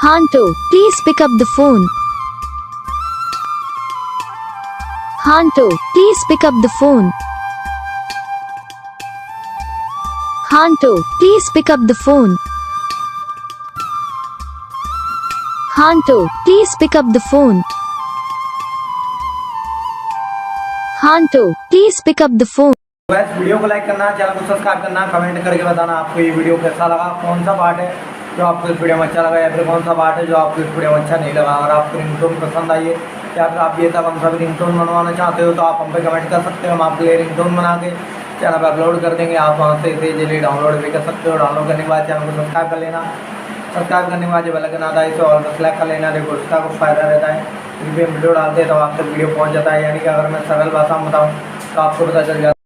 Hanto, please pick up the phone. Hanto, please pick up the phone. Hanto, please pick up the phone. Hanto, please pick up the phone. Hanto, please pick up the phone. बस video को like करना, channel को subscribe करना, comment करके बताना आपको ये video कैसा लगा, कौन सा पार्ट है जो आपको इस वीडियो में अच्छा लगा या फिर कौन सा पार्ट है जो आपको इस वीडियो में अच्छा नहीं लगा। अगर आपको रिंगटोन पसंद आई है या फिर आप ये तक हम सभी रिंगटोन बनवाना चाहते हो तो आप हम पे कमेंट कर सकते हो। हम आपके लिए रिंगटोन बना के चैनल पर अपलोड कर देंगे। आप वहाँ से इसे जल्दी डाउनलोड भी कर सकते हो। डाउनलोड करने के बाद चैनल को सब्सक्राइब कर लेना। सब्सक्राइब करने के बाद जो बेल आइकन आता है इसे ऑल पर सेलेक्ट कर लेना। देखो उसका कुछ फ़ायदा रहता है, फिर भी हम वीडियो डालते हैं तो आप तक वीडियो पहुँच जाता है। यानी कि अगर मैं सरल भाषा में बताऊँ तो आपको पता चल जाता है।